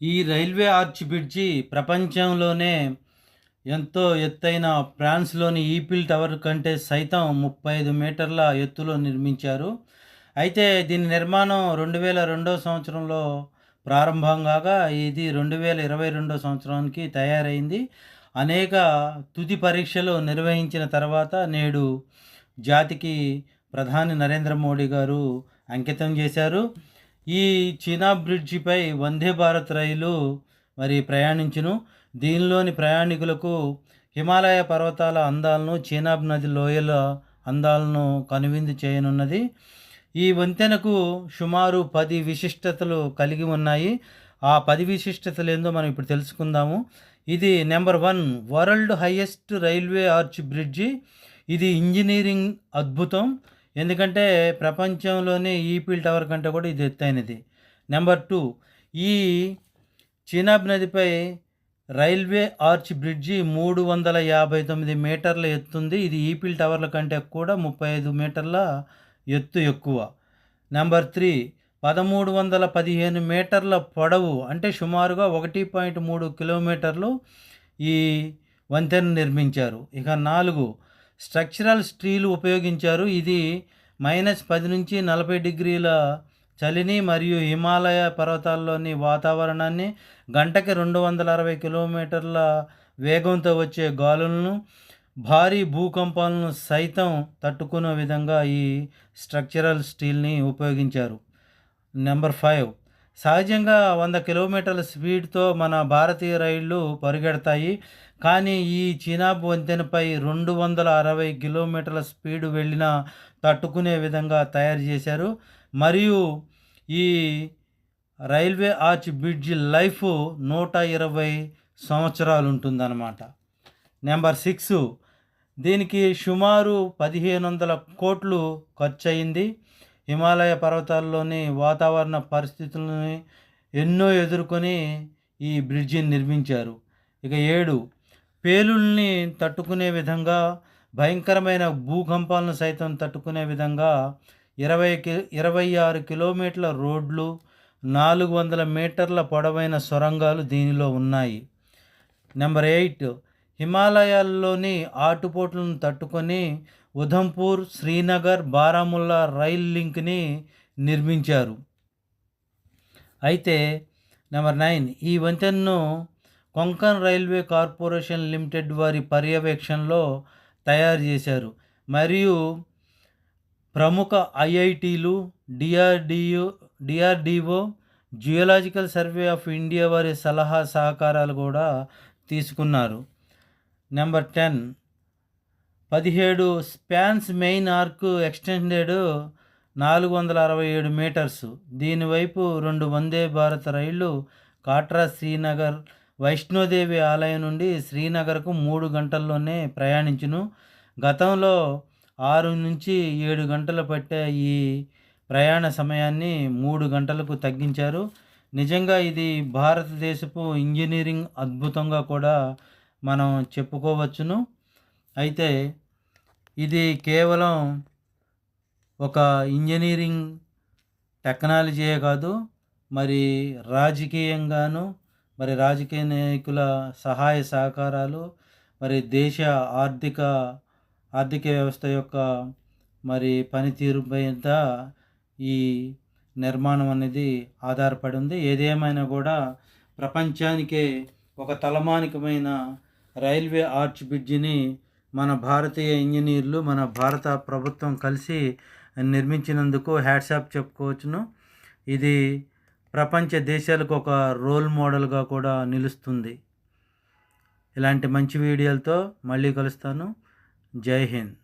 ఈ railway arch bridge ప్రపంచంలోనే ఎంతో ఎత్తైన ఫ్రాన్స్‌లోని ఈఫిల్ టవర్ కంటే సైతం 35 మీటర్ల ఎత్తులో నిర్మించారు. అయితే దీని నిర్మాణం 2002 సంవత్సరంలో ప్రారంభం కాగా ఇది 2022 సంవత్సరానికి తయారైంది. అనేక తుది పరీక్షలు నిర్వహించిన తర్వాత నేడు జాతికి ప్రధాని నరేంద్ర మోడీ గారు అంకితం చేశారు. ఈ చీనా బ్రిడ్జిపై వందే భారత్ రైలు మరి ప్రయాణించును. దీనిలోని ప్రయాణికులకు హిమాలయ పర్వతాల అందాలను, చీనాబ్ నది లోయల అందాలను కనువిందు చేయనున్నది. ఈ వంతెనకు సుమారు 10 విశిష్టతలు కలిగి ఉన్నాయి. ఆ 10 విశిష్టతలు ఏందో మనం ఇప్పుడు తెలుసుకుందాము. ఇది number 1 world highest railway arch bridge. ఇది ఇంజినీరింగ్ అద్భుతం. ఎందుకంటే ప్రపంచంలోనే ఈఫిల్ టవర్ కంటే కూడా ఇది ఎత్తైనది. నెంబర్ 2 ఈ చీనాబ్ నదిపై రైల్వే ఆర్చ్ బ్రిడ్జి 359 మీటర్ల ఎత్తుంది. ఇది ఈఫిల్ టవర్ల కంటే కూడా 35 మీటర్ల ఎత్తు ఎక్కువ. నెంబర్ 3 1315 మీటర్ల పొడవు, అంటే సుమారుగా 1.3 కిలోమీటర్లు ఈ వంతెన నిర్మించారు. ఇక 4 స్ట్రక్చరల్ స్టీల్ ఉపయోగించారు. ఇది -10 నుంచి 40 డిగ్రీల చలిని మరియు హిమాలయ పర్వతాల్లోని వాతావరణాన్ని గంటకి 260 కిలోమీటర్ల వేగంతో వచ్చే గాలులను, భారీ భూకంపాలను సైతం తట్టుకునే విధంగా ఈ స్ట్రక్చరల్ స్టీల్ని ఉపయోగించారు. నెంబర్ 5 సహజంగా 100 కిలోమీటర్ల స్పీడ్తో మన భారతీయ రైళ్లు పరిగెడతాయి. కానీ ఈ చీనాబ్ వంతెనపై 260 కిలోమీటర్ల స్పీడ్ వెళ్ళినా తట్టుకునే విధంగా తయారు చేశారు. మరియు ఈ రైల్వే ఆర్చ్ బ్రిడ్జి లైఫ్ 120 సంవత్సరాలు ఉంటుందన్నమాట. నెంబర్ 6 దీనికి సుమారు 1500 కోట్లు ఖర్చు అయింది. హిమాలయ పర్వతాల్లోని వాతావరణ పరిస్థితులని ఎన్నో ఎదుర్కొని ఈ బ్రిడ్జిని నిర్మించారు. ఇక 7 పేలుల్ని తట్టుకునే విధంగా, భయంకరమైన భూకంపాలను సైతం తట్టుకునే విధంగా 26 కిలోమీటర్ల రోడ్లు, 400 మీటర్ల పొడవైన సొరంగాలు దీనిలో ఉన్నాయి. నెంబర్ 8 హిమాలయాల్లోని ఆటుపోట్లను తట్టుకొని ఉధంపూర్, శ్రీనగర్, బారాముల్లా రైల్ లింక్ని నిర్మించారు. అయితే నెంబర్ 9 ఈ వంతెనను కొంకన్ రైల్వే కార్పొరేషన్ లిమిటెడ్ వారి పర్యవేక్షణలో తయారు చేశారు. మరియు ప్రముఖ ఐఐటీలు, DRDO, geological survey of India వారి సలహా సహకారాలు కూడా తీసుకున్నారు. Number 17 spans main arch extended 467 metres. దీనివైపు 2 వందే భారత్ రైళ్లు కాట్రా శ్రీనగర్ వైష్ణోదేవి ఆలయం నుండి శ్రీనగర్కు 3 గంటల్లోనే ప్రయాణించును. గతంలో 6 నుంచి 7 గంటలు పట్టే ఈ ప్రయాణ సమయాన్ని 3 గంటలకు తగ్గించారు. నిజంగా ఇది భారతదేశపు ఇంజనీరింగ్ అద్భుతంగా కూడా మనం చెప్పుకోవచ్చును. అయితే ఇది కేవలం ఒక ఇంజనీరింగ్ టెక్నాలజీయే కాదు, మరి రాజకీయంగాను, మరి రాజకీయ నాయకుల సహాయ సహకారాలు, మరి దేశ ఆర్థిక వ్యవస్థ యొక్క మరి పనితీరు మీద ఈ నిర్మాణం అనేది ఆధారపడి ఉంది. ఏదేమైనా కూడా ప్రపంచానికే ఒక తలమానికమైన రైల్వే ఆర్చ్ బ్రిడ్జిని మన భారతీయ ఇంజనీర్లు, మన భారత ప్రభుత్వం కలిసి నిర్మించినందుకు హ్యాట్సాప్ చెప్పుకోవచ్చును. ఇది ప్రపంచ దేశాలకు ఒక రోల్ మోడల్గా కూడా నిలుస్తుంది. ఇలాంటి మంచి వీడియోలతో మళ్ళీ కలుస్తాను. జై హింద్.